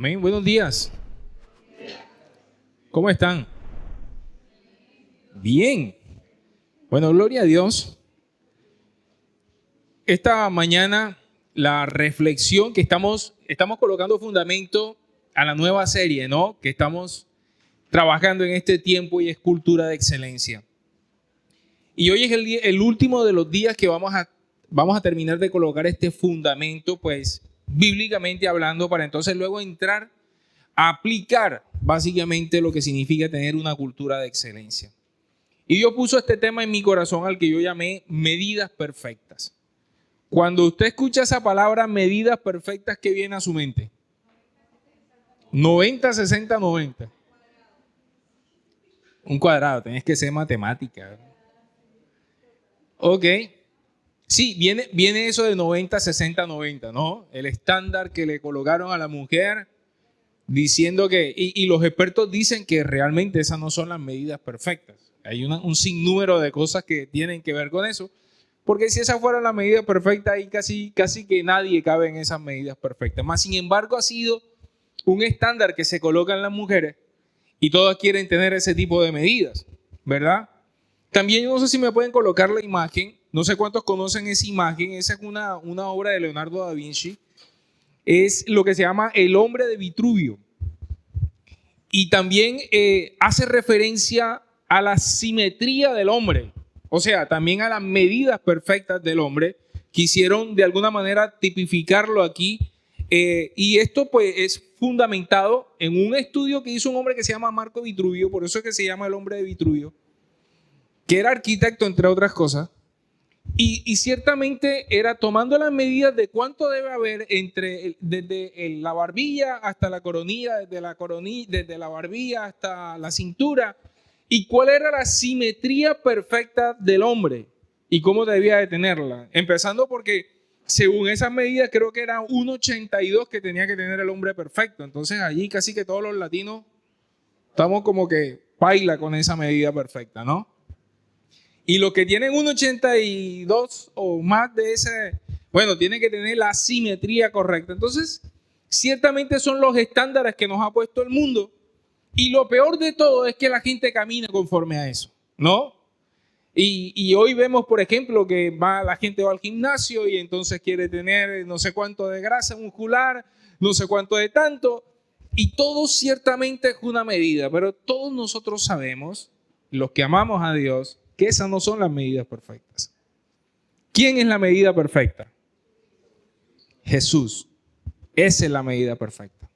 Amén. Buenos días. ¿Cómo están? Bien. Bueno, gloria a Dios. Esta mañana la reflexión que estamos colocando fundamento a la nueva serie, ¿no? Que estamos trabajando en este tiempo y es cultura de excelencia. Y hoy es el último de los días que vamos a terminar de colocar este fundamento, pues bíblicamente hablando, para entonces luego entrar a aplicar básicamente lo que significa tener una cultura de excelencia. Y Dios puso este tema en mi corazón al que yo llamé medidas perfectas. Cuando usted escucha esa palabra medidas perfectas, ¿qué viene a su mente? 90, 60, 90. Un cuadrado, tenés que ser matemática. Ok. Sí, viene eso de 90, 60, 90, ¿no? El estándar que le colocaron a la mujer diciendo que, y los expertos dicen que realmente esas no son las medidas perfectas. Hay un sinnúmero de cosas que tienen que ver con eso. Porque si esa fuera la medida perfecta, ahí casi que nadie cabe en esas medidas perfectas. Más sin embargo, ha sido un estándar que se coloca en las mujeres y todas quieren tener ese tipo de medidas, ¿verdad? También yo no sé si me pueden colocar la imagen. No sé cuántos conocen esa imagen. Esa es una obra de Leonardo da Vinci. Es lo que se llama El hombre de Vitruvio. Y también hace referencia a la simetría del hombre. O sea, también a las medidas perfectas del hombre. Quisieron de alguna manera tipificarlo aquí. Y esto pues es fundamentado en un estudio que hizo un hombre que se llama Marco Vitruvio. Por eso es que se llama El hombre de Vitruvio. Que era arquitecto, entre otras cosas. Y ciertamente era tomando las medidas de cuánto debe haber desde la barbilla hasta la coronilla, desde la barbilla hasta la cintura, y cuál era la simetría perfecta del hombre y cómo debía de tenerla. Empezando porque según esas medidas creo que era 1,82 que tenía que tener el hombre perfecto. Entonces allí casi que todos los latinos estamos como que paila con esa medida perfecta, ¿no? Y los que tienen 1,82 o más de ese, bueno, tienen que tener la simetría correcta. Entonces, ciertamente son los estándares que nos ha puesto el mundo. Y lo peor de todo es que la gente camina conforme a eso, ¿no? Y hoy vemos, por ejemplo, que la gente va al gimnasio y entonces quiere tener no sé cuánto de grasa muscular, no sé cuánto de tanto. Y todo ciertamente es una medida, pero todos nosotros sabemos, los que amamos a Dios, que esas no son las medidas perfectas. ¿Quién es la medida perfecta? Jesús. Esa es la medida perfecta.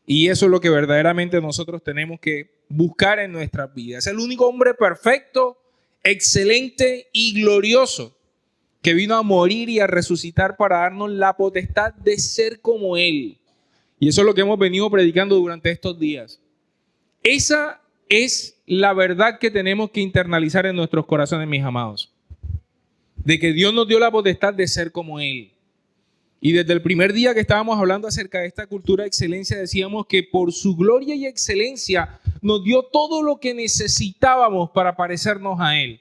Y eso es lo que verdaderamente nosotros tenemos que buscar en nuestras vidas. Es el único hombre perfecto, excelente y glorioso que vino a morir y a resucitar para darnos la potestad de ser como Él. Y eso es lo que hemos venido predicando durante estos días. Esa es la verdad que tenemos que internalizar en nuestros corazones, mis amados. De que Dios nos dio la potestad de ser como Él. Y desde el primer día que estábamos hablando acerca de esta cultura de excelencia, decíamos que por su gloria y excelencia nos dio todo lo que necesitábamos para parecernos a Él.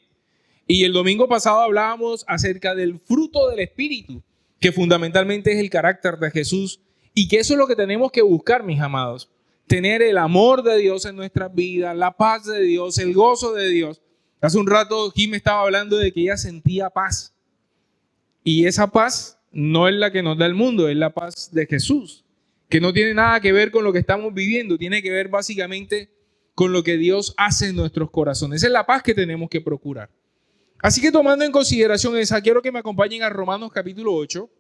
Y el domingo pasado hablábamos acerca del fruto del Espíritu, que fundamentalmente es el carácter de Jesús. Y que eso es lo que tenemos que buscar, mis amados. Tener el amor de Dios en nuestras vidas, la paz de Dios, el gozo de Dios. Hace un rato Jim estaba hablando de que ella sentía paz. Y esa paz no es la que nos da el mundo, es la paz de Jesús, que no tiene nada que ver con lo que estamos viviendo, tiene que ver básicamente con lo que Dios hace en nuestros corazones. Esa es la paz que tenemos que procurar. Así que tomando en consideración esa, quiero que me acompañen a Romanos capítulo 8.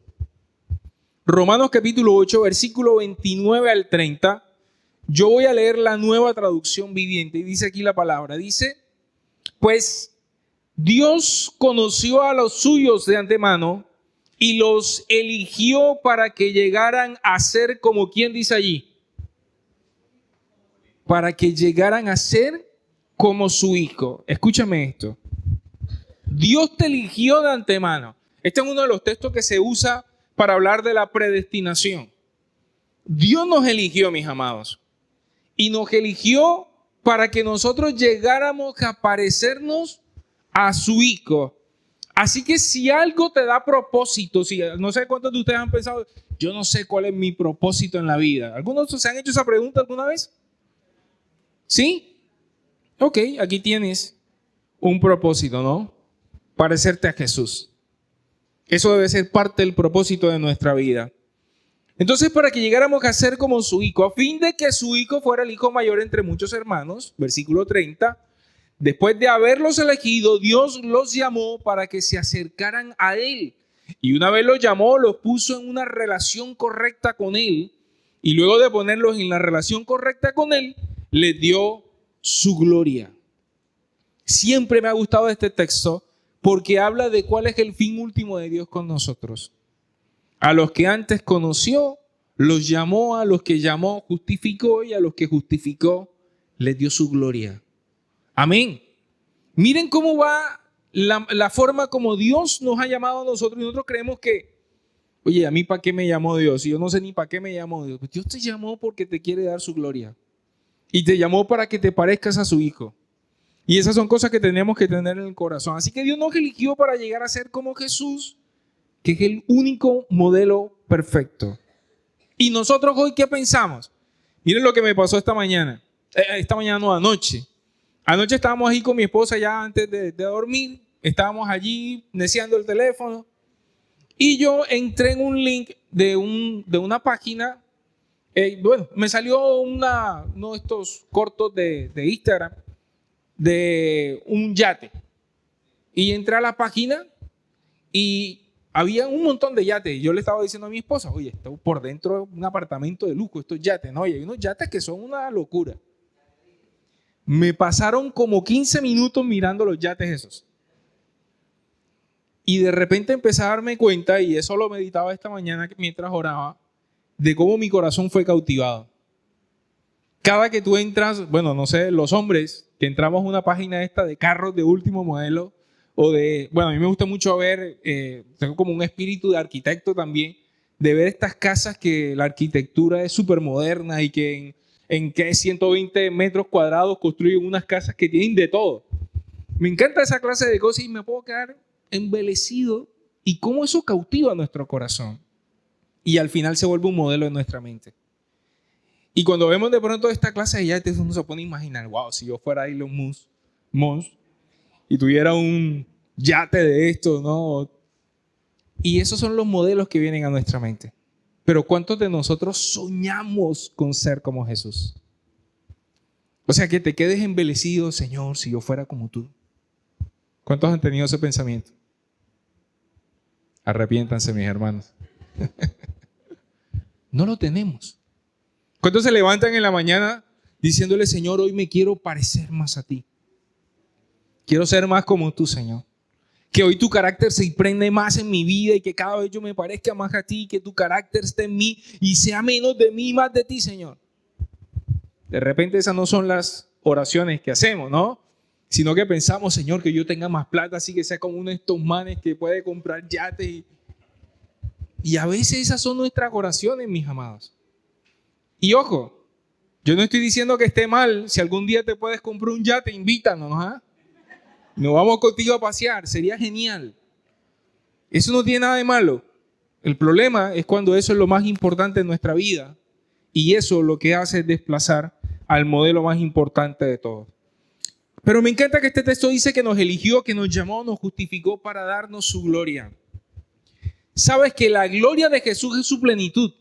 Romanos capítulo 8, versículo 29 al 30. Yo voy a leer la Nueva Traducción Viviente y dice aquí la palabra. Dice, pues Dios conoció a los suyos de antemano y los eligió para que llegaran a ser como, ¿quién dice allí? Para que llegaran a ser como su Hijo. Escúchame esto. Dios te eligió de antemano. Este es uno de los textos que se usa para hablar de la predestinación. Dios nos eligió, mis amados. Y nos eligió para que nosotros llegáramos a parecernos a su Hijo. Así que si algo te da propósito, si no sé cuántos de ustedes han pensado, yo no sé cuál es mi propósito en la vida. ¿Algunos se han hecho esa pregunta alguna vez? ¿Sí? Ok, aquí tienes un propósito, ¿no? Parecerte a Jesús. Eso debe ser parte del propósito de nuestra vida. Entonces, para que llegáramos a ser como su hijo, a fin de que su hijo fuera el hijo mayor entre muchos hermanos, versículo 30, después de haberlos elegido, Dios los llamó para que se acercaran a Él. Y una vez los llamó, los puso en una relación correcta con Él. Y luego de ponerlos en la relación correcta con Él, les dio su gloria. Siempre me ha gustado este texto porque habla de cuál es el fin último de Dios con nosotros. A los que antes conoció, los llamó; a los que llamó, justificó; y a los que justificó, les dio su gloria. Amén. Miren cómo va la forma como Dios nos ha llamado a nosotros. Y nosotros creemos que, oye, ¿a mí para qué me llamó Dios? Y yo no sé ni para qué me llamó Dios. Pues Dios te llamó porque te quiere dar su gloria. Y te llamó para que te parezcas a su hijo. Y esas son cosas que tenemos que tener en el corazón. Así que Dios nos eligió para llegar a ser como Jesús, que es el único modelo perfecto. Y nosotros hoy, ¿qué pensamos? Miren lo que me pasó esta mañana. No, anoche. Anoche estábamos ahí con mi esposa ya antes de dormir. Estábamos allí neciando el teléfono. Y yo entré en un link de una página. Me salió uno de estos cortos de Instagram de un yate. Y entré a la página y había un montón de yates. Yo le estaba diciendo a mi esposa, oye, esto por dentro es un apartamento de lujo, estos yates. No, y hay unos yates que son una locura. Me pasaron como 15 minutos mirando los yates esos. Y de repente empecé a darme cuenta, y eso lo meditaba esta mañana mientras oraba, de cómo mi corazón fue cautivado. Cada que tú entras, bueno, no sé, los hombres que entramos a una página esta de carros de último modelo, a mí me gusta mucho ver, tengo como un espíritu de arquitecto también, de ver estas casas que la arquitectura es súper moderna y que en 120 metros cuadrados construyen unas casas que tienen de todo. Me encanta esa clase de cosas y me puedo quedar embelecido y cómo eso cautiva nuestro corazón. Y al final se vuelve un modelo en nuestra mente. Y cuando vemos de pronto esta clase de yates, uno se pone a imaginar, wow, si yo fuera Elon Musk y tuviera un yate de esto, ¿no? Y esos son los modelos que vienen a nuestra mente. Pero ¿cuántos de nosotros soñamos con ser como Jesús? O sea, que te quedes embelecido, Señor, si yo fuera como tú. ¿Cuántos han tenido ese pensamiento? Arrepiéntanse, mis hermanos. No lo tenemos. ¿Cuántos se levantan en la mañana diciéndole, Señor, hoy me quiero parecer más a ti? Quiero ser más como tú, Señor. Que hoy tu carácter se impregne más en mi vida y que cada vez yo me parezca más a ti, que tu carácter esté en mí y sea menos de mí y más de ti, Señor. De repente esas no son las oraciones que hacemos, ¿no? Sino que pensamos, Señor, que yo tenga más plata, así que sea como uno de estos manes que puede comprar yates. Y a veces esas son nuestras oraciones, mis amados. Y ojo, yo no estoy diciendo que esté mal. Si algún día te puedes comprar un yate, invítanos, ¿ah? Nos vamos contigo a pasear, sería genial. Eso no tiene nada de malo. El problema es cuando eso es lo más importante en nuestra vida y eso lo que hace es desplazar al modelo más importante de todos. Pero me encanta que este texto dice que nos eligió, que nos llamó, nos justificó para darnos su gloria. Sabes que la gloria de Jesús es su plenitud.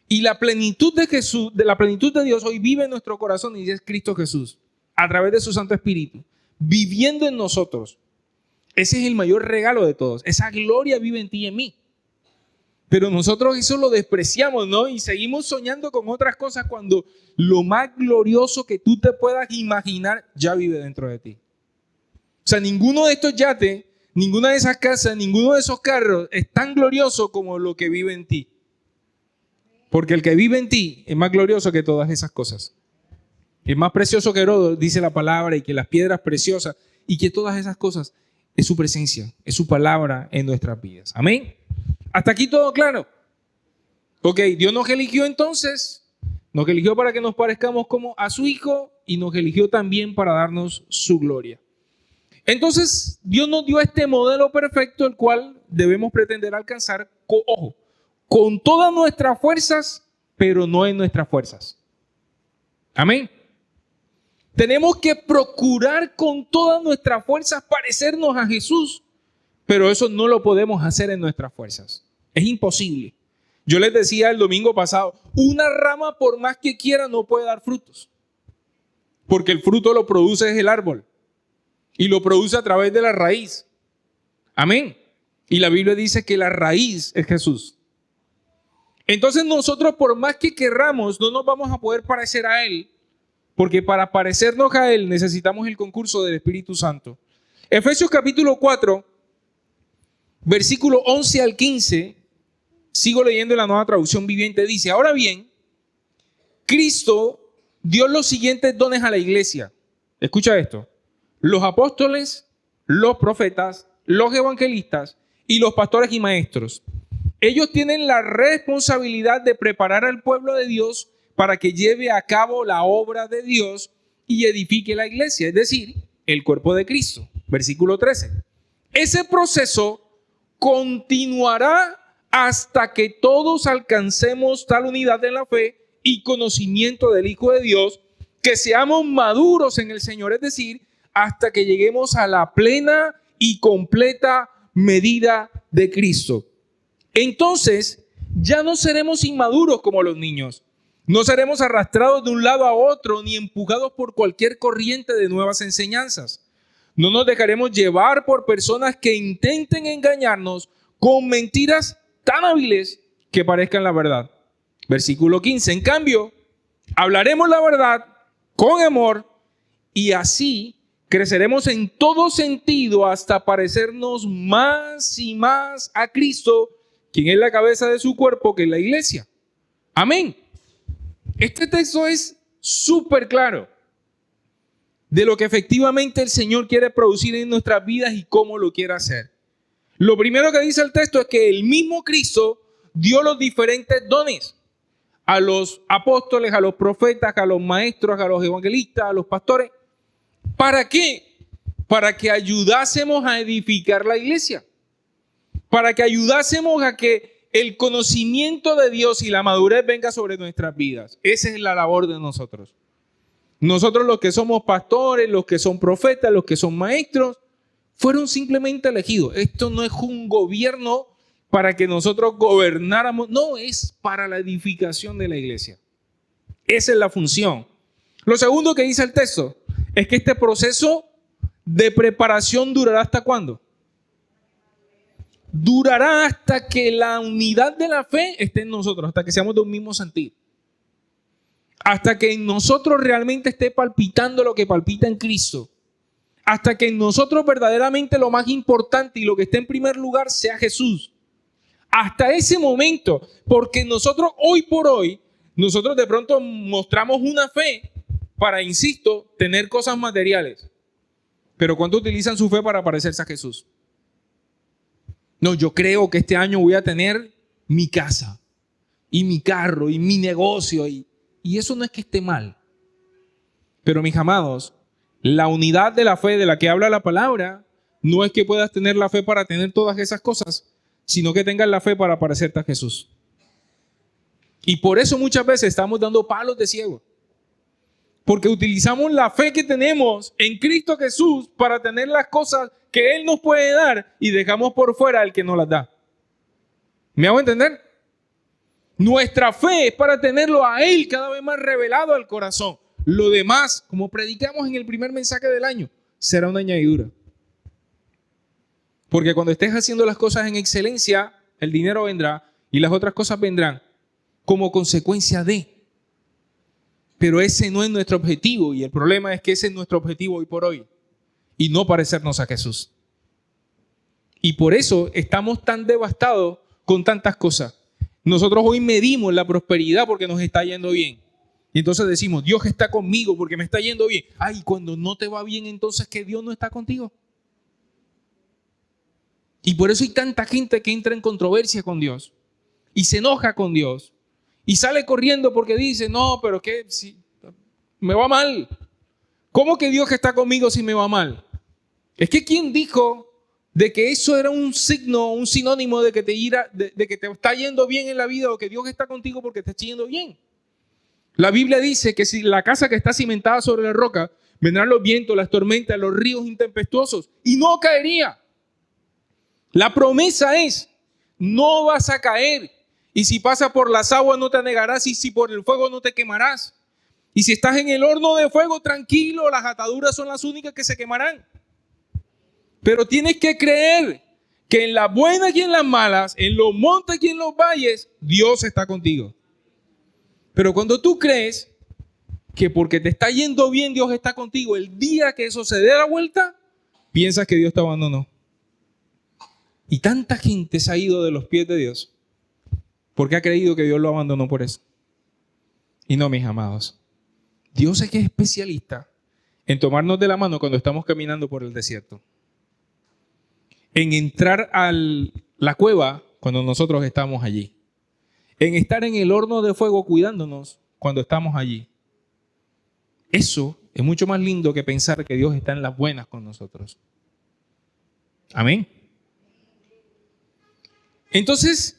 Y la plenitud de Jesús, de la plenitud de Dios hoy vive en nuestro corazón y es Cristo Jesús, a través de su Santo Espíritu, viviendo en nosotros. Ese es el mayor regalo de todos. Esa gloria vive en ti y en mí. Pero nosotros eso lo despreciamos, ¿no? Y seguimos soñando con otras cosas cuando lo más glorioso que tú te puedas imaginar ya vive dentro de ti. O sea, ninguno de estos yates, ninguna de esas casas, ninguno de esos carros es tan glorioso como lo que vive en ti. Porque el que vive en ti es más glorioso que todas esas cosas. Es más precioso que oro, dice la palabra, y que las piedras preciosas, y que todas esas cosas es su presencia, es su palabra en nuestras vidas. Amén. Hasta aquí todo claro. Ok, Dios nos eligió entonces, nos eligió para que nos parezcamos como a su Hijo y nos eligió también para darnos su gloria. Entonces, Dios nos dio este modelo perfecto, el cual debemos pretender alcanzar, ojo, con todas nuestras fuerzas, pero no en nuestras fuerzas. Amén. Tenemos que procurar con todas nuestras fuerzas parecernos a Jesús, pero eso no lo podemos hacer en nuestras fuerzas. Es imposible. Yo les decía el domingo pasado, una rama por más que quiera no puede dar frutos, porque el fruto lo produce es el árbol y lo produce a través de la raíz. Amén. Y la Biblia dice que la raíz es Jesús. Entonces nosotros, por más que querramos, no nos vamos a poder parecer a Él, porque para parecernos a Él necesitamos el concurso del Espíritu Santo. Efesios capítulo 4, versículo 11 al 15, sigo leyendo en la Nueva Traducción Viviente, dice: ahora bien, Cristo dio los siguientes dones a la iglesia. Escucha esto: los apóstoles, los profetas, los evangelistas y los pastores y maestros. Ellos tienen la responsabilidad de preparar al pueblo de Dios para que lleve a cabo la obra de Dios y edifique la iglesia, es decir, el cuerpo de Cristo. Versículo 13. Ese proceso continuará hasta que todos alcancemos tal unidad en la fe y conocimiento del Hijo de Dios, que seamos maduros en el Señor, es decir, hasta que lleguemos a la plena y completa medida de Cristo. Entonces, ya no seremos inmaduros como los niños. No seremos arrastrados de un lado a otro ni empujados por cualquier corriente de nuevas enseñanzas. No nos dejaremos llevar por personas que intenten engañarnos con mentiras tan hábiles que parezcan la verdad. Versículo 15. En cambio, hablaremos la verdad con amor y así creceremos en todo sentido hasta parecernos más y más a Cristo, quien es la cabeza de su cuerpo, que es la iglesia. Amén. Este texto es súper claro de lo que efectivamente el Señor quiere producir en nuestras vidas y cómo lo quiere hacer. Lo primero que dice el texto es que el mismo Cristo dio los diferentes dones a los apóstoles, a los profetas, a los maestros, a los evangelistas, a los pastores. ¿Para qué? Para que ayudásemos a edificar la iglesia. Para que ayudásemos a que el conocimiento de Dios y la madurez venga sobre nuestras vidas. Esa es la labor de nosotros. Nosotros, los que somos pastores, los que son profetas, los que son maestros, fueron simplemente elegidos. Esto no es un gobierno para que nosotros gobernáramos. No, es para la edificación de la iglesia. Esa es la función. Lo segundo que dice el texto es que este proceso de preparación durará ¿hasta cuándo? Durará hasta que la unidad de la fe esté en nosotros, hasta que seamos de un mismo sentir. Hasta que en nosotros realmente esté palpitando lo que palpita en Cristo. Hasta que en nosotros verdaderamente lo más importante y lo que esté en primer lugar sea Jesús. Hasta ese momento, porque nosotros hoy por hoy, nosotros de pronto mostramos una fe para, insisto, tener cosas materiales. Pero ¿cuántos utilizan su fe para parecerse a Jesús? No, yo creo que este año voy a tener mi casa y mi carro y mi negocio y eso no es que esté mal. Pero mis amados, la unidad de la fe de la que habla la palabra no es que puedas tener la fe para tener todas esas cosas, sino que tengas la fe para parecerte a Jesús. Y por eso muchas veces estamos dando palos de ciego. Porque utilizamos la fe que tenemos en Cristo Jesús para tener las cosas que Él nos puede dar y dejamos por fuera al que nos las da. ¿Me hago entender? Nuestra fe es para tenerlo a Él cada vez más revelado al corazón. Lo demás, como predicamos en el primer mensaje del año, será una añadidura. Porque cuando estés haciendo las cosas en excelencia, el dinero vendrá y las otras cosas vendrán como consecuencia de. Pero ese no es nuestro objetivo y el problema es que ese es nuestro objetivo hoy por hoy y no parecernos a Jesús. Y por eso estamos tan devastados con tantas cosas. Nosotros hoy medimos la prosperidad porque nos está yendo bien. Y entonces decimos, Dios está conmigo porque me está yendo bien. Ay, cuando no te va bien, entonces que Dios no está contigo. Y por eso hay tanta gente que entra en controversia con Dios y se enoja con Dios. Y sale corriendo porque dice, no, pero que si me va mal. ¿Cómo que Dios está conmigo si me va mal? Es que ¿quién dijo de que eso era un signo, un sinónimo de que de que te está yendo bien en la vida o que Dios está contigo porque te está yendo bien? La Biblia dice que si la casa que está cimentada sobre la roca, vendrán los vientos, las tormentas, los ríos intempestuosos y no caería. La promesa es, no vas a caer. Y si pasas por las aguas no te anegarás, y si por el fuego no te quemarás. Y si estás en el horno de fuego, tranquilo, las ataduras son las únicas que se quemarán. Pero tienes que creer que en las buenas y en las malas, en los montes y en los valles, Dios está contigo. Pero cuando tú crees que porque te está yendo bien, Dios está contigo, el día que eso se dé la vuelta, piensas que Dios te abandonó. Y tanta gente se ha ido de los pies de Dios porque ha creído que Dios lo abandonó por eso. Y no, mis amados. Dios es que es especialista en tomarnos de la mano cuando estamos caminando por el desierto. En entrar a la cueva cuando nosotros estamos allí. En estar en el horno de fuego cuidándonos cuando estamos allí. Eso es mucho más lindo que pensar que Dios está en las buenas con nosotros. Amén. Entonces,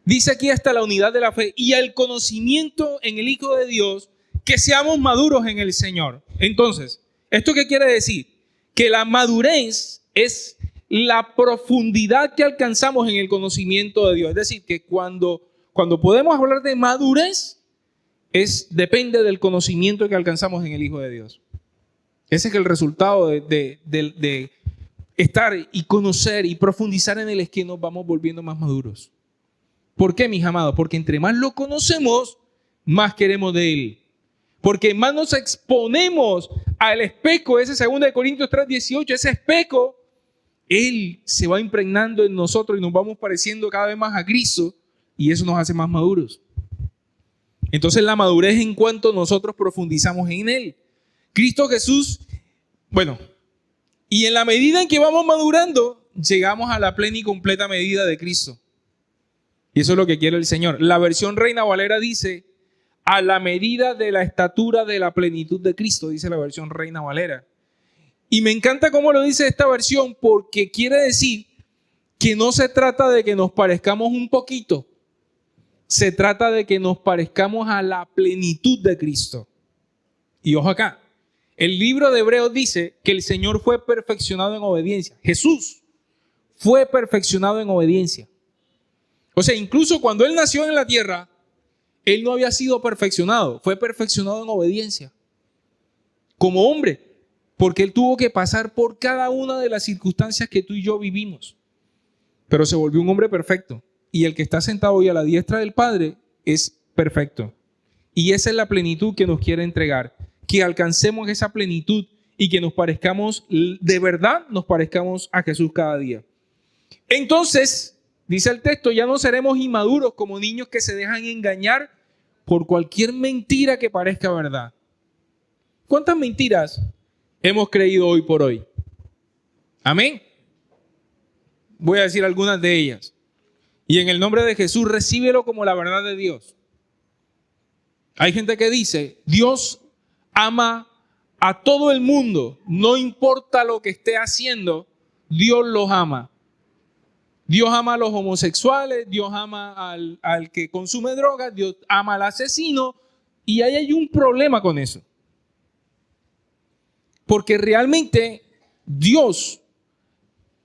dice aquí hasta la unidad de la fe y el conocimiento en el Hijo de Dios, que seamos maduros en el Señor. Entonces, ¿esto qué quiere decir? Que la madurez es la profundidad que alcanzamos en el conocimiento de Dios. Es decir, que cuando podemos hablar de madurez, depende del conocimiento que alcanzamos en el Hijo de Dios. Ese es el resultado de estar y conocer y profundizar en Él, es que nos vamos volviendo más maduros. ¿Por qué, mis amados? Porque entre más lo conocemos, más queremos de Él. Porque más nos exponemos al espejo, ese 2 Corintios 3:18, ese espejo, Él se va impregnando en nosotros y nos vamos pareciendo cada vez más a Cristo y eso nos hace más maduros. Entonces la madurez en cuanto nosotros profundizamos en Él. Cristo Jesús, y en la medida en que vamos madurando, llegamos a la plena y completa medida de Cristo. Y eso es lo que quiere el Señor. La versión Reina Valera dice, a la medida de la estatura de la plenitud de Cristo, dice la versión Reina Valera. Y me encanta cómo lo dice esta versión, porque quiere decir que no se trata de que nos parezcamos un poquito, se trata de que nos parezcamos a la plenitud de Cristo. Y ojo acá, el libro de Hebreos dice que el Señor fue perfeccionado en obediencia. Jesús fue perfeccionado en obediencia. O sea, incluso cuando Él nació en la tierra, Él no había sido perfeccionado, fue perfeccionado en obediencia. Como hombre, porque Él tuvo que pasar por cada una de las circunstancias que tú y yo vivimos. Pero se volvió un hombre perfecto. Y el que está sentado hoy a la diestra del Padre es perfecto. Y esa es la plenitud que nos quiere entregar. Que alcancemos esa plenitud y que nos parezcamos, de verdad nos parezcamos a Jesús cada día. Entonces, dice el texto, ya no seremos inmaduros como niños que se dejan engañar por cualquier mentira que parezca verdad. ¿Cuántas mentiras hemos creído hoy por hoy? Amén. Voy a decir algunas de ellas. Y en el nombre de Jesús, recíbelo como la verdad de Dios. Hay gente que dice, Dios ama a todo el mundo, no importa lo que esté haciendo, Dios los ama. Dios ama a los homosexuales, Dios ama al que consume drogas, Dios ama al asesino, y ahí hay un problema con eso. Porque realmente Dios,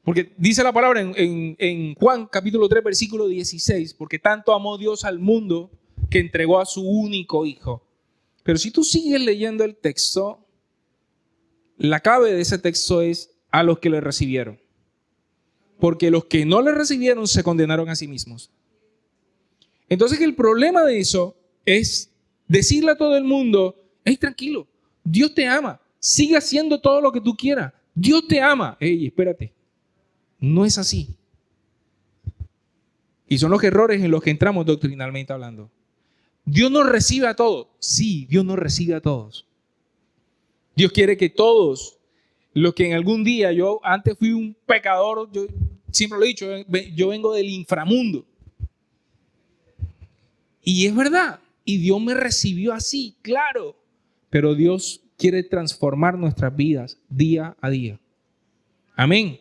porque dice la palabra en Juan capítulo 3 versículo 16, porque tanto amó Dios al mundo que entregó a su único hijo. Pero si tú sigues leyendo el texto, la clave de ese texto es a los que le recibieron. Porque los que no le recibieron se condenaron a sí mismos. Entonces el problema de eso es decirle a todo el mundo, hey, tranquilo, Dios te ama, sigue haciendo todo lo que tú quieras, Dios te ama. Hey, espérate, no es así. Y son los errores en los que entramos doctrinalmente hablando. Dios nos recibe a todos. Sí, Dios nos recibe a todos. Dios quiere que todos, los que en algún día, yo antes fui un pecador, yo siempre lo he dicho, yo vengo del inframundo. Y es verdad, y Dios me recibió así, claro. Pero Dios quiere transformar nuestras vidas día a día. Amén.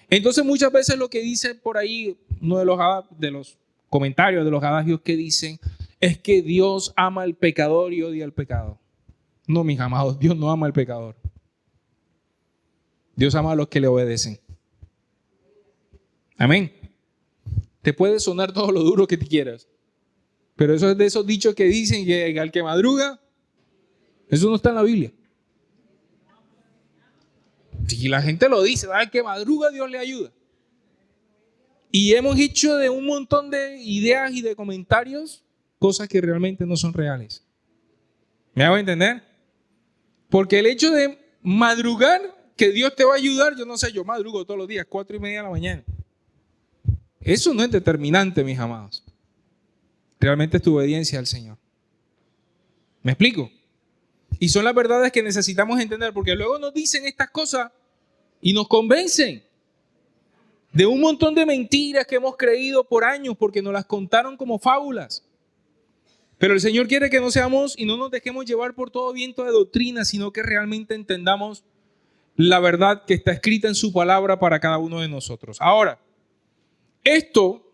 Entonces muchas veces lo que dice por ahí, uno de los comentarios de los adagios que dicen, es que Dios ama al pecador y odia al pecado. No, mis amados, Dios no ama al pecador. Dios ama a los que le obedecen. Amén. Te puede sonar todo lo duro que te quieras, pero eso es de esos dichos que dicen que al que madruga, eso no está en la Biblia. Si la gente lo dice, al que madruga Dios le ayuda. Y hemos hecho de un montón de ideas y de comentarios cosas que realmente no son reales. ¿Me hago entender? Porque el hecho de madrugar, que Dios te va a ayudar, yo no sé, yo madrugo todos los días, 4:30 de la mañana. Eso no es determinante, mis amados. Realmente es tu obediencia al Señor. ¿Me explico? Y son las verdades que necesitamos entender, porque luego nos dicen estas cosas y nos convencen de un montón de mentiras que hemos creído por años porque nos las contaron como fábulas. Pero el Señor quiere que no seamos y no nos dejemos llevar por todo viento de doctrina, sino que realmente entendamos la verdad que está escrita en su palabra para cada uno de nosotros. Ahora, esto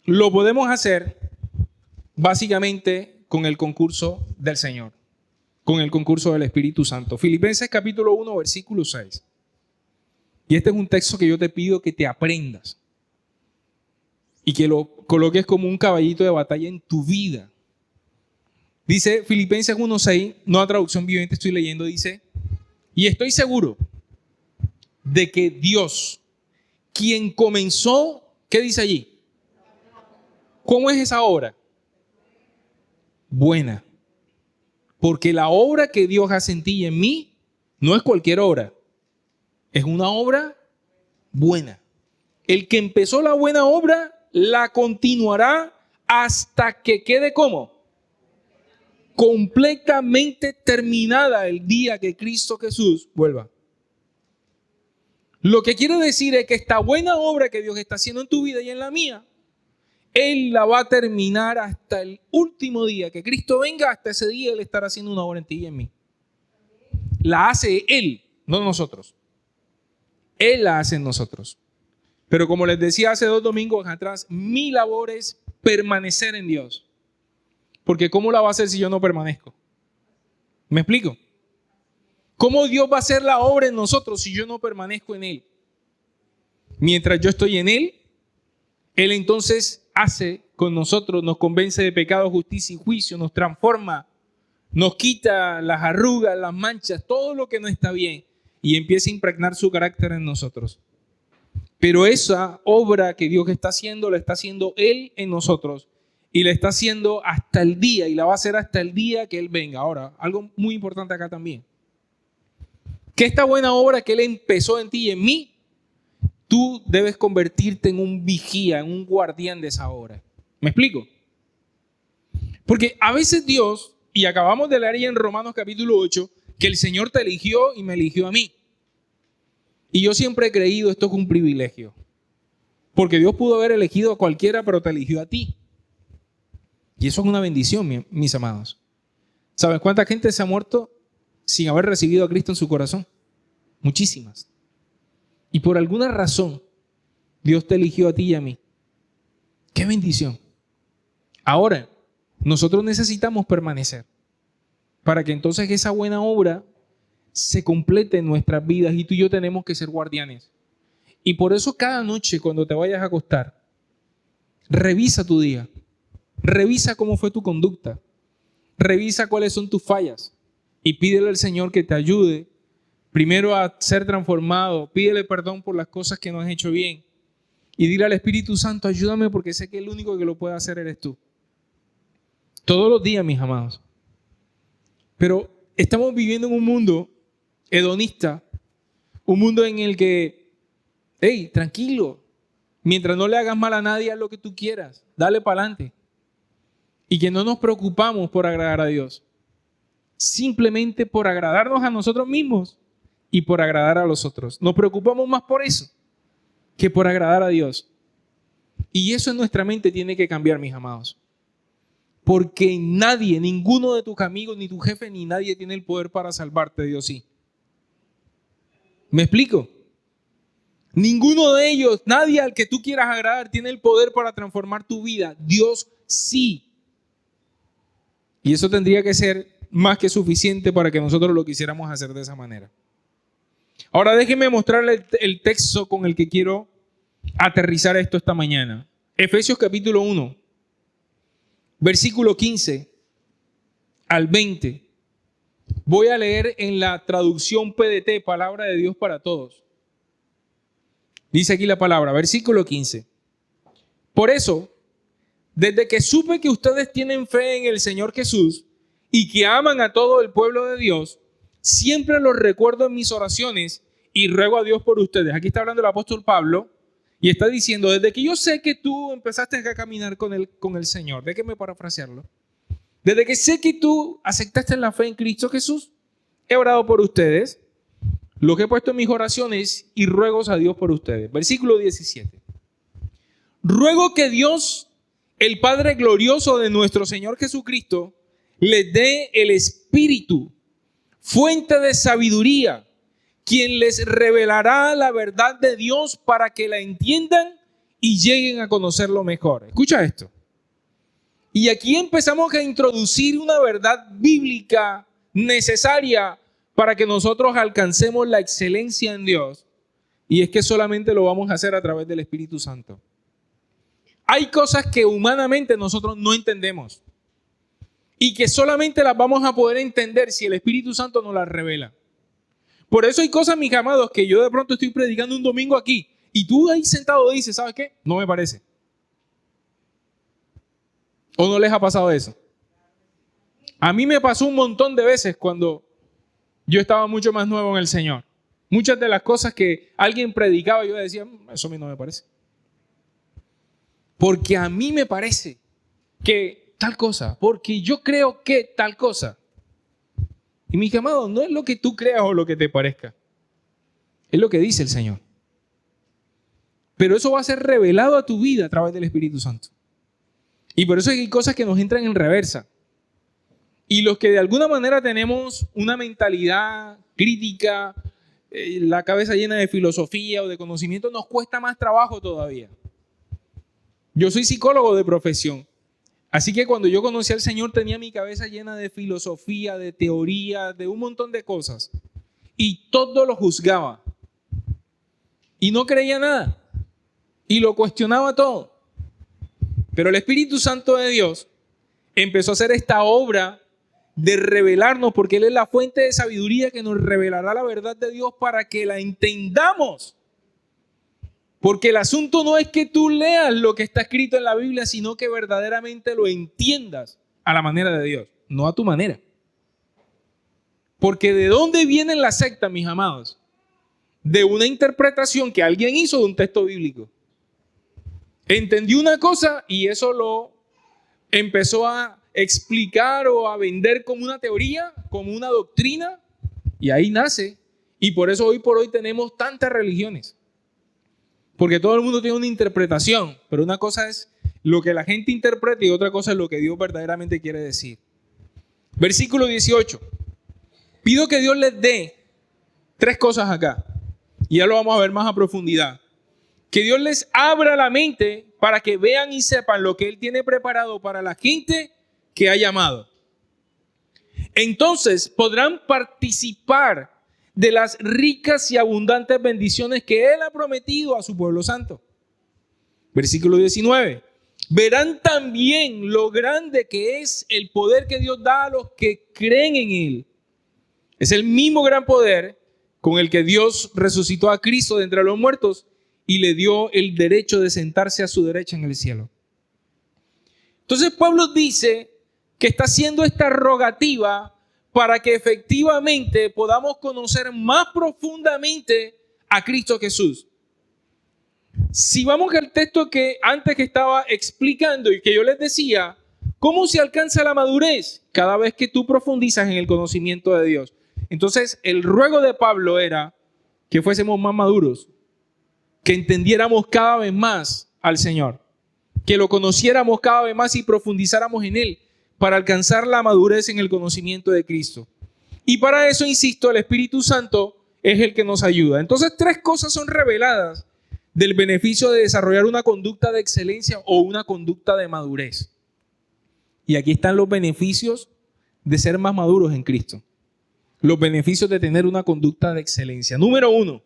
lo podemos hacer básicamente con el concurso del Señor, con el concurso del Espíritu Santo. Filipenses capítulo 1, versículo 6. Y este es un texto que yo te pido que te aprendas y que lo coloques como un caballito de batalla en tu vida. Dice Filipenses 1:6, nueva traducción viviente estoy leyendo, dice, y estoy seguro de que Dios, quien comenzó, ¿qué dice allí? ¿Cómo es esa obra? Buena. Porque la obra que Dios hace en ti y en mí no es cualquier obra. Es una obra buena. El que empezó la buena obra la continuará hasta que quede ¿cómo? Completamente terminada el día que Cristo Jesús vuelva. Lo que quiere decir es que esta buena obra que Dios está haciendo en tu vida y en la mía, Él la va a terminar hasta el último día que Cristo venga. Hasta ese día Él estará haciendo una obra en ti y en mí. La hace Él, no nosotros. Él la hace en nosotros. Pero como les decía hace 2 domingos atrás, mi labor es permanecer en Dios. Porque ¿cómo la va a hacer si yo no permanezco? ¿Me explico? ¿Cómo Dios va a hacer la obra en nosotros si yo no permanezco en Él? Mientras yo estoy en Él, Él entonces hace con nosotros, nos convence de pecado, justicia y juicio, nos transforma, nos quita las arrugas, las manchas, todo lo que no está bien y empieza a impregnar su carácter en nosotros. Pero esa obra que Dios está haciendo, la está haciendo Él en nosotros y la está haciendo hasta el día y la va a hacer hasta el día que Él venga. Ahora, algo muy importante acá también. Que esta buena obra que Él empezó en ti y en mí, tú debes convertirte en un vigía, en un guardián de esa obra. ¿Me explico? Porque a veces Dios, y acabamos de leer ahí en Romanos capítulo 8, que el Señor te eligió y me eligió a mí. Y yo siempre he creído esto es un privilegio. Porque Dios pudo haber elegido a cualquiera, pero te eligió a ti. Y eso es una bendición, mis amados. ¿Sabes cuánta gente se ha muerto sin haber recibido a Cristo en su corazón? Muchísimas. Y por alguna razón, Dios te eligió a ti y a mí. ¡Qué bendición! Ahora, nosotros necesitamos permanecer para que entonces esa buena obra se complete en nuestras vidas y tú y yo tenemos que ser guardianes. Y por eso cada noche cuando te vayas a acostar, revisa tu día, revisa cómo fue tu conducta, revisa cuáles son tus fallas y pídele al Señor que te ayude primero a ser transformado, pídele perdón por las cosas que no has hecho bien y dile al Espíritu Santo, ayúdame porque sé que el único que lo puede hacer eres tú. Todos los días, mis amados. Pero estamos viviendo en un mundo hedonista, un mundo en el que, hey, tranquilo, mientras no le hagas mal a nadie, haz lo que tú quieras, dale para adelante. Y que no nos preocupamos por agradar a Dios, simplemente por agradarnos a nosotros mismos y por agradar a los otros. Nos preocupamos más por eso que por agradar a Dios. Y eso en nuestra mente tiene que cambiar, mis amados. Porque nadie, ninguno de tus amigos, ni tu jefe, ni nadie tiene el poder para salvarte, Dios sí. ¿Me explico? Ninguno de ellos, nadie al que tú quieras agradar tiene el poder para transformar tu vida. Dios sí. Y eso tendría que ser más que suficiente para que nosotros lo quisiéramos hacer de esa manera. Ahora déjenme mostrarle el texto con el que quiero aterrizar esto esta mañana. Efesios capítulo 1, versículo 15 al 20. Voy a leer en la traducción PDT, Palabra de Dios para Todos. Dice aquí la palabra, versículo 15. Por eso, desde que supe que ustedes tienen fe en el Señor Jesús y que aman a todo el pueblo de Dios, siempre los recuerdo en mis oraciones y ruego a Dios por ustedes. Aquí está hablando el apóstol Pablo y está diciendo, desde que yo sé que tú empezaste a caminar con el Señor, déjenme parafrasearlo. Desde que sé que tú aceptaste la fe en Cristo Jesús, he orado por ustedes, los que he puesto en mis oraciones y ruegos a Dios por ustedes. Versículo 17. Ruego que Dios, el Padre glorioso de nuestro Señor Jesucristo, les dé el Espíritu, fuente de sabiduría, quien les revelará la verdad de Dios para que la entiendan y lleguen a conocerlo mejor. Escucha esto. Y aquí empezamos a introducir una verdad bíblica necesaria para que nosotros alcancemos la excelencia en Dios. Y es que solamente lo vamos a hacer a través del Espíritu Santo. Hay cosas que humanamente nosotros no entendemos y que solamente las vamos a poder entender si el Espíritu Santo nos las revela. Por eso hay cosas, mis amados, que yo de pronto estoy predicando un domingo aquí y tú ahí sentado dices, ¿sabes qué? No me parece. ¿O no les ha pasado eso? A mí me pasó un montón de veces cuando yo estaba mucho más nuevo en el Señor. Muchas de las cosas que alguien predicaba, yo decía, eso a mí no me parece. Porque a mí me parece que tal cosa, porque yo creo que tal cosa. Y mis amados, no es lo que tú creas o lo que te parezca. Es lo que dice el Señor. Pero eso va a ser revelado a tu vida a través del Espíritu Santo. Y por eso hay cosas que nos entran en reversa. Y los que de alguna manera tenemos una mentalidad crítica, la cabeza llena de filosofía o de conocimiento, nos cuesta más trabajo todavía. Yo soy psicólogo de profesión. Así que cuando yo conocí al Señor tenía mi cabeza llena de filosofía, de teoría, de un montón de cosas. Y todo lo juzgaba. Y no creía nada. Y lo cuestionaba todo. Pero el Espíritu Santo de Dios empezó a hacer esta obra de revelarnos, porque Él es la fuente de sabiduría que nos revelará la verdad de Dios para que la entendamos. Porque el asunto no es que tú leas lo que está escrito en la Biblia, sino que verdaderamente lo entiendas a la manera de Dios, no a tu manera. Porque ¿de dónde vienen las sectas, mis amados? De una interpretación que alguien hizo de un texto bíblico. Entendió una cosa y eso lo empezó a explicar o a vender como una teoría, como una doctrina, y ahí nace. Y por eso hoy por hoy tenemos tantas religiones. Porque todo el mundo tiene una interpretación, pero una cosa es lo que la gente interpreta y otra cosa es lo que Dios verdaderamente quiere decir. Versículo 18. Pido que Dios les dé 3 cosas acá, y ya lo vamos a ver más a profundidad. Que Dios les abra la mente para que vean y sepan lo que Él tiene preparado para la gente que ha llamado. Entonces podrán participar de las ricas y abundantes bendiciones que Él ha prometido a su pueblo santo. Versículo 19. Verán también lo grande que es el poder que Dios da a los que creen en Él. Es el mismo gran poder con el que Dios resucitó a Cristo de entre los muertos y le dio el derecho de sentarse a su derecha en el cielo. Entonces Pablo dice que está haciendo esta rogativa para que efectivamente podamos conocer más profundamente a Cristo Jesús. Si vamos al texto que antes que estaba explicando y que yo les decía, ¿cómo se alcanza la madurez? Cada vez que tú profundizas en el conocimiento de Dios. Entonces el ruego de Pablo era que fuésemos más maduros, que entendiéramos cada vez más al Señor, que lo conociéramos cada vez más y profundizáramos en Él para alcanzar la madurez en el conocimiento de Cristo. Y para eso, insisto, el Espíritu Santo es el que nos ayuda. Entonces, 3 cosas son reveladas del beneficio de desarrollar una conducta de excelencia o una conducta de madurez. Y aquí están los beneficios de ser más maduros en Cristo. Los beneficios de tener una conducta de excelencia. Número 1,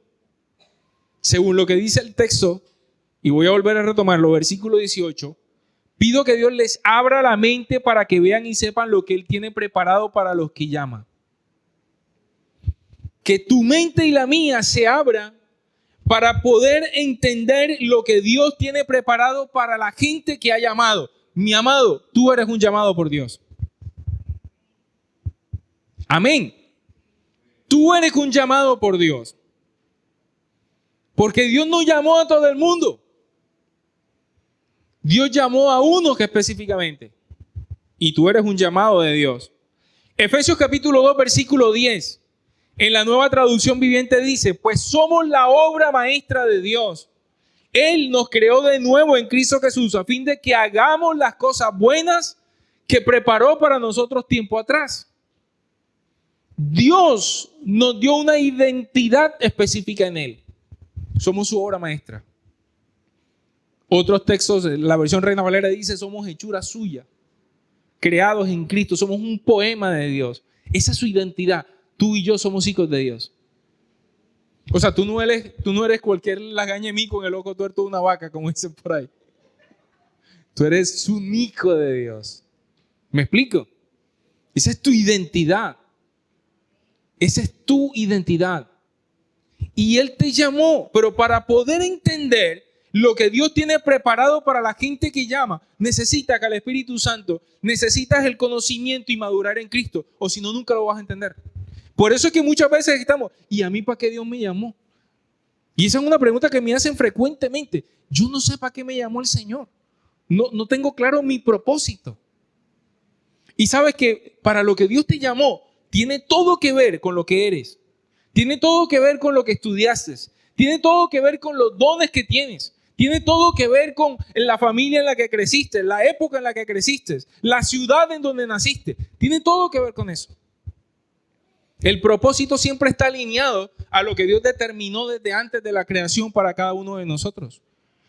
según lo que dice el texto, y voy a volver a retomarlo, versículo 18, pido que Dios les abra la mente para que vean y sepan lo que Él tiene preparado para los que llama. Que tu mente y la mía se abran para poder entender lo que Dios tiene preparado para la gente que ha llamado. Mi amado, tú eres un llamado por Dios. Amén. Tú eres un llamado por Dios. Porque Dios no llamó a todo el mundo. Dios llamó a uno que específicamente. Y tú eres un llamado de Dios. Efesios capítulo 2, versículo 10. En la Nueva Traducción Viviente dice, pues somos la obra maestra de Dios. Él nos creó de nuevo en Cristo Jesús a fin de que hagamos las cosas buenas que preparó para nosotros tiempo atrás. Dios nos dio una identidad específica en Él. Somos su obra maestra. Otros textos, la versión Reina Valera dice, somos hechura suya, creados en Cristo, somos un poema de Dios. Esa es su identidad. Tú y yo somos hijos de Dios. O sea, tú no eres cualquier lagañemico en el ojo tuerto de una vaca, como dicen por ahí. Tú eres un hijo de Dios. ¿Me explico? Esa es tu identidad. Esa es tu identidad. Y Él te llamó, pero para poder entender lo que Dios tiene preparado para la gente que llama, necesitas que el Espíritu Santo, necesitas el conocimiento y madurar en Cristo, o si no, nunca lo vas a entender. Por eso es que muchas veces estamos, ¿y a mí para qué Dios me llamó? Y esa es una pregunta que me hacen frecuentemente. Yo no sé para qué me llamó el Señor. No tengo claro mi propósito. Y sabes que para lo que Dios te llamó, tiene todo que ver con lo que eres. Tiene todo que ver con lo que estudiaste. Tiene todo que ver con los dones que tienes. Tiene todo que ver con la familia en la que creciste, la época en la que creciste, la ciudad en donde naciste. Tiene todo que ver con eso. El propósito siempre está alineado a lo que Dios determinó desde antes de la creación para cada uno de nosotros.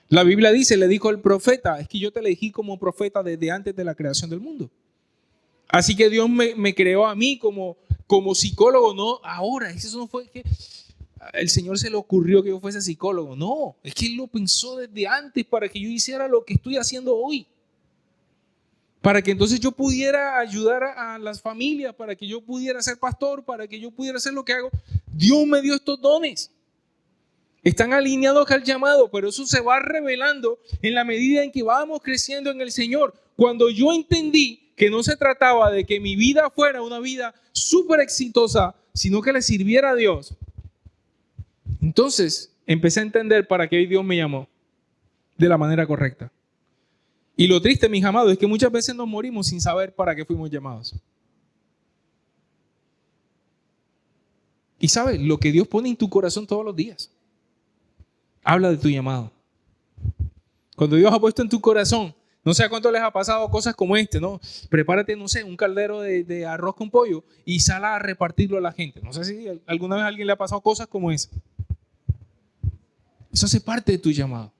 La Biblia dice, le dijo el profeta, es que yo te elegí como profeta desde antes de la creación del mundo. Así que Dios me creó a mí como psicólogo, no ahora. Eso no fue que el Señor se le ocurrió que yo fuese psicólogo. No, es que Él lo pensó desde antes para que yo hiciera lo que estoy haciendo hoy. Para que entonces yo pudiera ayudar a las familias, para que yo pudiera ser pastor, para que yo pudiera hacer lo que hago. Dios me dio estos dones. Están alineados al llamado, pero eso se va revelando en la medida en que vamos creciendo en el Señor. Cuando yo entendí que no se trataba de que mi vida fuera una vida súper exitosa, sino que le sirviera a Dios, entonces empecé a entender para qué Dios me llamó de la manera correcta. Y lo triste, mis amados, es que muchas veces nos morimos sin saber para qué fuimos llamados. Y sabes, lo que Dios pone en tu corazón todos los días, habla de tu llamado. Cuando Dios ha puesto en tu corazón, no sé a cuánto les ha pasado cosas como ¿no? Prepárate, no sé, un caldero de arroz con pollo y sal a repartirlo a la gente. No sé si alguna vez a alguien le ha pasado cosas como esa. Eso hace parte de tu llamado.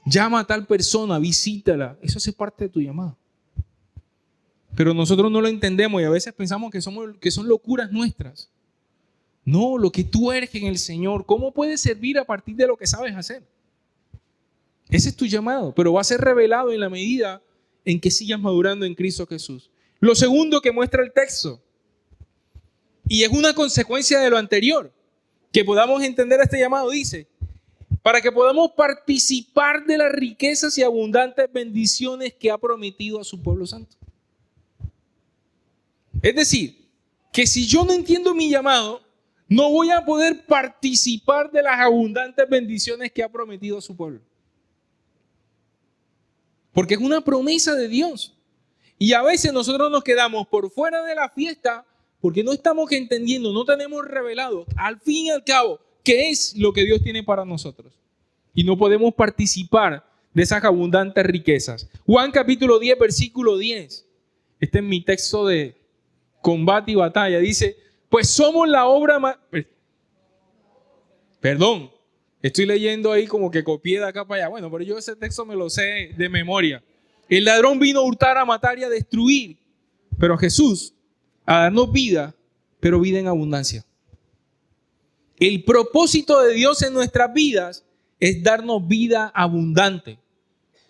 Llama a tal persona, visítala. Eso hace parte de tu llamado. Pero nosotros no lo entendemos y a veces pensamos que son locuras nuestras. No, lo que tú eres en el Señor, ¿cómo puedes servir a partir de lo que sabes hacer? Ese es tu llamado, pero va a ser revelado en la medida en que sigas madurando en Cristo Jesús. Lo segundo que muestra el texto, y es una consecuencia de lo anterior, que podamos entender este llamado, dice, para que podamos participar de las riquezas y abundantes bendiciones que ha prometido a su pueblo santo. Es decir, que si yo no entiendo mi llamado, no voy a poder participar de las abundantes bendiciones que ha prometido a su pueblo. Porque es una promesa de Dios. Y a veces nosotros nos quedamos por fuera de la fiesta porque no estamos entendiendo, no tenemos revelado, al fin y al cabo, qué es lo que Dios tiene para nosotros. Y no podemos participar de esas abundantes riquezas. Juan capítulo 10, versículo 10. Este es mi texto de combate y batalla. Dice, Pues somos la obra más... Perdón, estoy leyendo ahí como que copié de acá para allá. Bueno, pero yo ese texto me lo sé de memoria. El ladrón vino a hurtar, a matar y a destruir. Pero Jesús, a darnos vida, pero vida en abundancia. El propósito de Dios en nuestras vidas es darnos vida abundante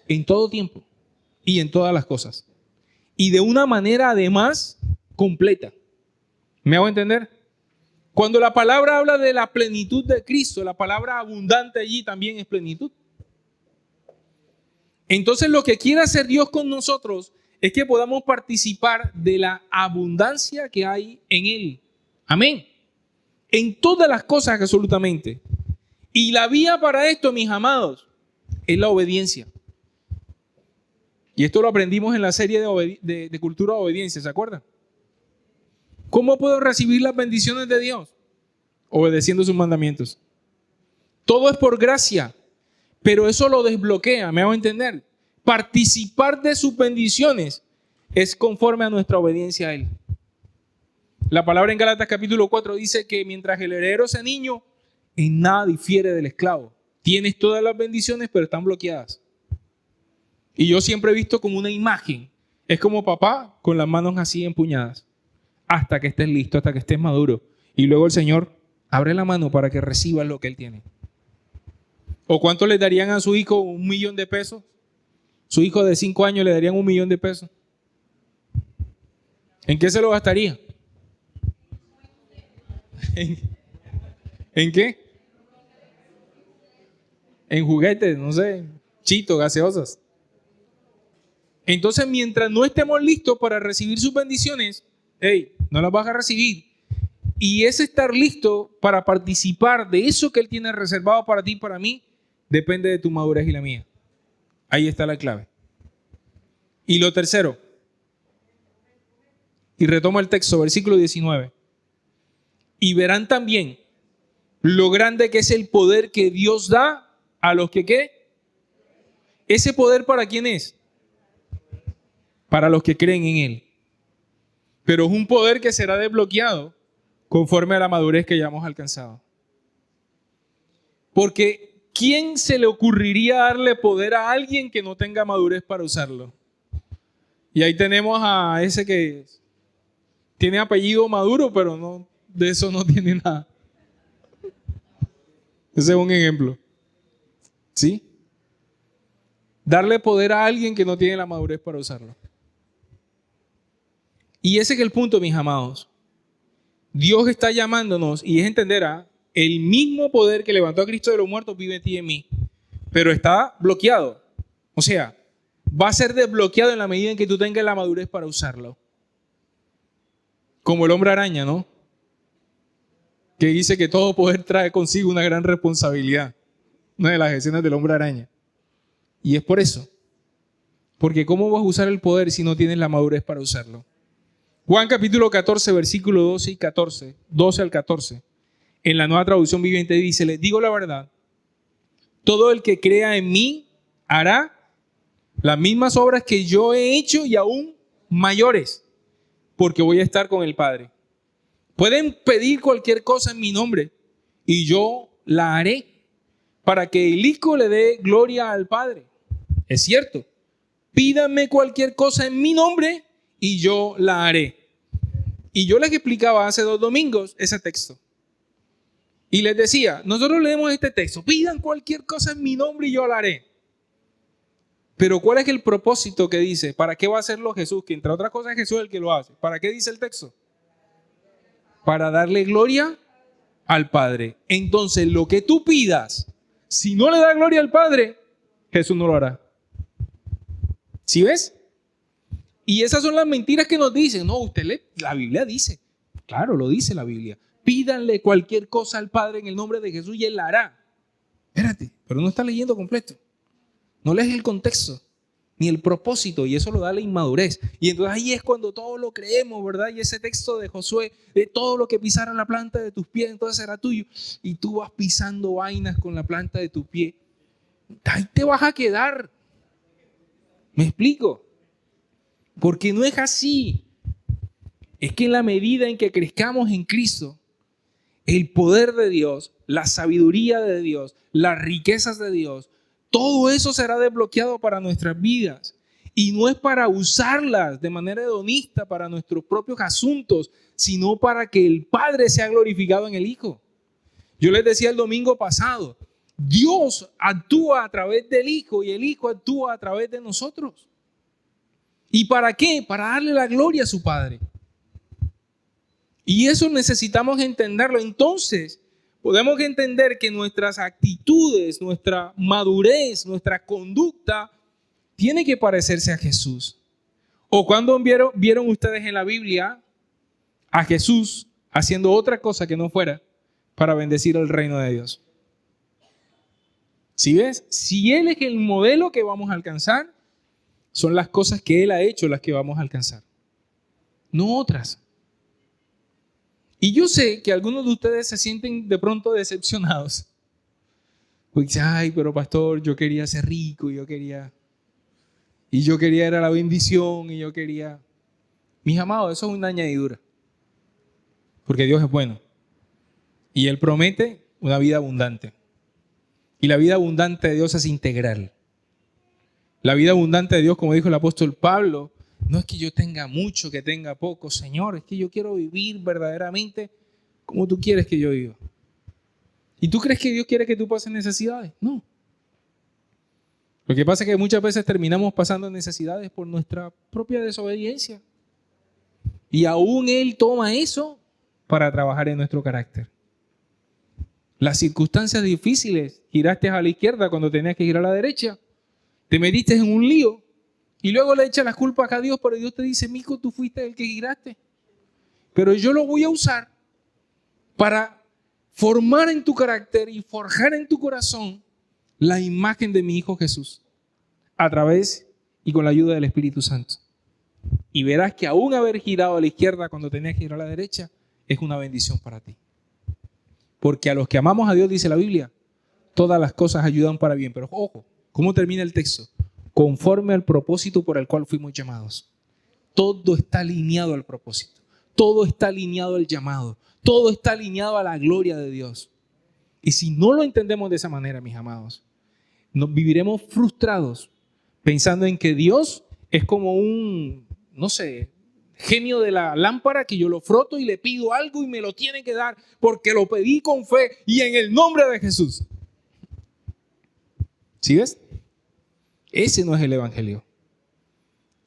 en todo tiempo y en todas las cosas. Y de una manera además completa. ¿Me hago entender? Cuando la palabra habla de la plenitud de Cristo, la palabra abundante allí también es plenitud. Entonces lo que quiere hacer Dios con nosotros es que podamos participar de la abundancia que hay en Él. Amén. En todas las cosas absolutamente. Y la vía para esto, mis amados, es la obediencia. Y esto lo aprendimos en la serie de cultura de obediencia, ¿se acuerdan? ¿Cómo puedo recibir las bendiciones de Dios? Obedeciendo sus mandamientos. Todo es por gracia, pero eso lo desbloquea, ¿me hago entender? Participar de sus bendiciones es conforme a nuestra obediencia a Él. La palabra en Gálatas capítulo 4 dice que mientras el heredero sea niño, en nada difiere del esclavo. Tienes todas las bendiciones, pero están bloqueadas. Y yo siempre he visto como una imagen. Es como papá con las manos así empuñadas. Hasta que estés listo, hasta que estés maduro. Y luego el Señor abre la mano para que recibas lo que Él tiene. ¿O cuánto le darían a su hijo 1 millón de pesos? Su hijo de 5 años le darían 1 millón de pesos. ¿En qué se lo gastaría? ¿En qué? En juguetes, no sé, chitos, gaseosas. Entonces, mientras no estemos listos para recibir sus bendiciones, no las vas a recibir. Y ese estar listo para participar de eso que Él tiene reservado para ti y para mí, depende de tu madurez y la mía. Ahí está la clave. Y lo tercero, y retomo el texto, versículo 19. Y verán también lo grande que es el poder que Dios da a los que ¿qué? ¿Ese poder para quién es? Para los que creen en Él. Pero es un poder que será desbloqueado conforme a la madurez que ya hemos alcanzado. Porque ¿quién se le ocurriría darle poder a alguien que no tenga madurez para usarlo? Y ahí tenemos a ese que tiene apellido Maduro, pero no, de eso no tiene nada. Ese es un ejemplo. ¿Sí? Darle poder a alguien que no tiene la madurez para usarlo. Y ese es el punto, mis amados. Dios está llamándonos, y es entender, el mismo poder que levantó a Cristo de los muertos vive en ti y en mí, pero está bloqueado. O sea, va a ser desbloqueado en la medida en que tú tengas la madurez para usarlo. Como el hombre araña, ¿no? Que dice que todo poder trae consigo una gran responsabilidad. Una de las escenas del hombre araña. Y es por eso. Porque ¿cómo vas a usar el poder si no tienes la madurez para usarlo? Juan capítulo 14, versículo 12 y 14, 12 al 14. En la Nueva Traducción Viviente dice, les digo la verdad, todo el que crea en mí hará las mismas obras que yo he hecho y aún mayores, porque voy a estar con el Padre. Pueden pedir cualquier cosa en mi nombre y yo la haré para que el Hijo le dé gloria al Padre. Es cierto, pídanme cualquier cosa en mi nombre y yo la haré. Y yo les explicaba hace 2 domingos ese texto. Y les decía, nosotros leemos este texto, pidan cualquier cosa en mi nombre y yo la haré. Pero ¿cuál es el propósito que dice? ¿Para qué va a hacerlo Jesús? Que entre otras cosas Jesús es el que lo hace. ¿Para qué dice el texto? Para darle gloria al Padre. Entonces, lo que tú pidas, si no le da gloria al Padre, Jesús no lo hará. ¿Sí ves? Y esas son las mentiras que nos dicen. No, la Biblia dice. Claro, lo dice la Biblia. Pídanle cualquier cosa al Padre en el nombre de Jesús y Él la hará. Espérate, pero no está leyendo completo. No lees el contexto, ni el propósito, y eso lo da la inmadurez. Y entonces ahí es cuando todo lo creemos, ¿verdad? Y ese texto de Josué, de todo lo que pisara la planta de tus pies, entonces será tuyo. Y tú vas pisando vainas con la planta de tu pie. Ahí te vas a quedar. ¿Me explico? Porque no es así. es que en la medida en que crezcamos en Cristo, el poder de Dios, la sabiduría de Dios, las riquezas de Dios, todo eso será desbloqueado para nuestras vidas. Y no es para usarlas de manera hedonista para nuestros propios asuntos, sino para que el Padre sea glorificado en el Hijo. Yo les decía el domingo pasado, Dios actúa a través del Hijo y el Hijo actúa a través de nosotros. ¿Y para qué? Para darle la gloria a su Padre. Y eso necesitamos entenderlo. Entonces, podemos entender que nuestras actitudes, nuestra madurez, nuestra conducta tiene que parecerse a Jesús. ¿O cuando vieron ustedes en la Biblia a Jesús haciendo otra cosa que no fuera para bendecir el reino de Dios? ¿Sí ves? Si Él es el modelo que vamos a alcanzar, son las cosas que Él ha hecho las que vamos a alcanzar, no otras. Y yo sé que algunos de ustedes se sienten de pronto decepcionados. Porque dicen, ay, pero pastor, yo quería ser rico, yo quería era la bendición, y yo quería... Mis amados, eso es una añadidura. Porque Dios es bueno. Y Él promete una vida abundante. Y la vida abundante de Dios es integral. La vida abundante de Dios, como dijo el apóstol Pablo, no es que yo tenga mucho, que tenga poco, Señor, es que yo quiero vivir verdaderamente como tú quieres que yo viva. ¿Y tú crees que Dios quiere que tú pases necesidades? No. Lo que pasa es que muchas veces terminamos pasando necesidades por nuestra propia desobediencia. Y aún Él toma eso para trabajar en nuestro carácter. Las circunstancias difíciles, giraste a la izquierda cuando tenías que girar a la derecha, te metiste en un lío y luego le echas las culpas a Dios, pero Dios te dice, mijo, tú fuiste el que giraste. Pero yo lo voy a usar para formar en tu carácter y forjar en tu corazón la imagen de mi Hijo Jesús a través y con la ayuda del Espíritu Santo. Y verás que aún haber girado a la izquierda cuando tenías que girar a la derecha es una bendición para ti. Porque a los que amamos a Dios, dice la Biblia, todas las cosas ayudan para bien. Pero ojo, ¿cómo termina el texto? Conforme al propósito por el cual fuimos llamados. Todo está alineado al propósito. Todo está alineado al llamado. Todo está alineado a la gloria de Dios. Y si no lo entendemos de esa manera, mis amados, nos viviremos frustrados pensando en que Dios es como un, no sé, genio de la lámpara que yo lo froto y le pido algo y me lo tiene que dar porque lo pedí con fe y en el nombre de Jesús. ¿Sí ves? Ese no es el Evangelio.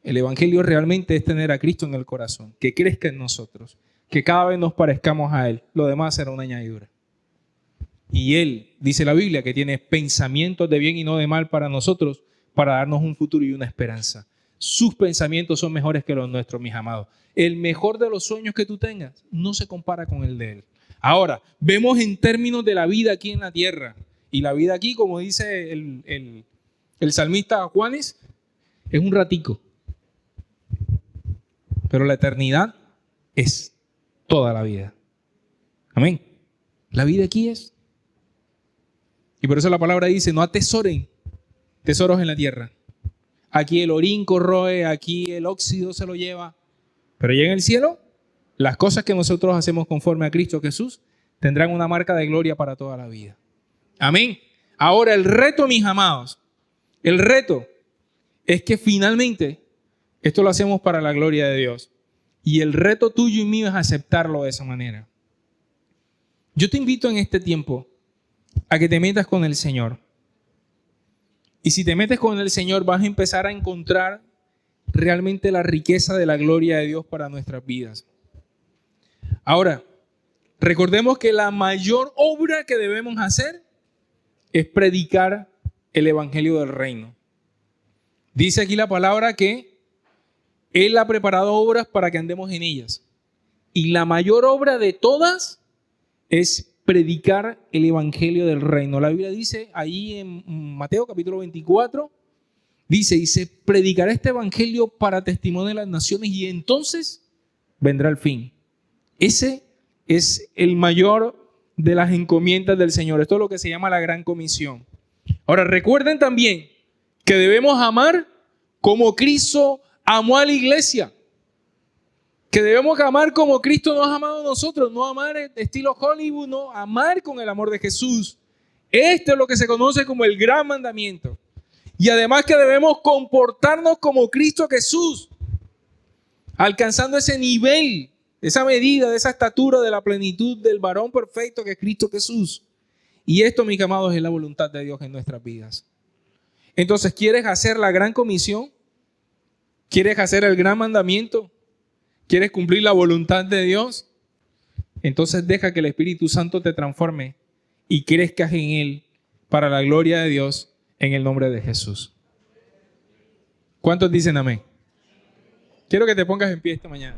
El Evangelio realmente es tener a Cristo en el corazón, que crezca en nosotros, que cada vez nos parezcamos a Él. Lo demás será una añadidura. Y Él, dice la Biblia, que tiene pensamientos de bien y no de mal para nosotros, para darnos un futuro y una esperanza. Sus pensamientos son mejores que los nuestros, mis amados. El mejor de los sueños que tú tengas no se compara con el de Él. Ahora, vemos en términos de la vida aquí en la tierra. Y la vida aquí, como dice el salmista Juanes, es un ratico. Pero la eternidad es toda la vida. Amén. La vida aquí es. Y por eso la palabra dice, no atesoren tesoros en la tierra. Aquí el orín corroe, aquí el óxido se lo lleva. Pero ya en el cielo, las cosas que nosotros hacemos conforme a Cristo Jesús tendrán una marca de gloria para toda la vida. Amén. Ahora el reto, mis amados, el reto es que finalmente esto lo hacemos para la gloria de Dios. Y el reto tuyo y mío es aceptarlo de esa manera. Yo te invito en este tiempo a que te metas con el Señor. Y si te metes con el Señor, vas a empezar a encontrar realmente la riqueza de la gloria de Dios para nuestras vidas. Ahora, recordemos que la mayor obra que debemos hacer es predicar el evangelio del reino. Dice aquí la palabra que Él ha preparado obras para que andemos en ellas. Y la mayor obra de todas es predicar el evangelio del reino. La Biblia dice ahí en Mateo capítulo 24, dice, y se predicará este evangelio para testimonio de las naciones y entonces vendrá el fin. Ese es el mayor de las encomiendas del Señor. Esto es lo que se llama la gran comisión. Ahora recuerden también que debemos amar como Cristo amó a la iglesia. Que debemos amar como Cristo nos ha amado a nosotros, no amar estilo Hollywood, no, amar con el amor de Jesús. Este es lo que se conoce como el gran mandamiento. Y además que debemos comportarnos como Cristo Jesús, alcanzando ese nivel, esa medida, esa estatura de la plenitud del varón perfecto que es Cristo Jesús. Y esto, mis amados, es la voluntad de Dios en nuestras vidas. Entonces, ¿quieres hacer la gran comisión? ¿Quieres hacer el gran mandamiento? ¿Quieres cumplir la voluntad de Dios? Entonces deja que el Espíritu Santo te transforme y crezcas en Él para la gloria de Dios en el nombre de Jesús. ¿Cuántos dicen amén? Quiero que te pongas en pie esta mañana.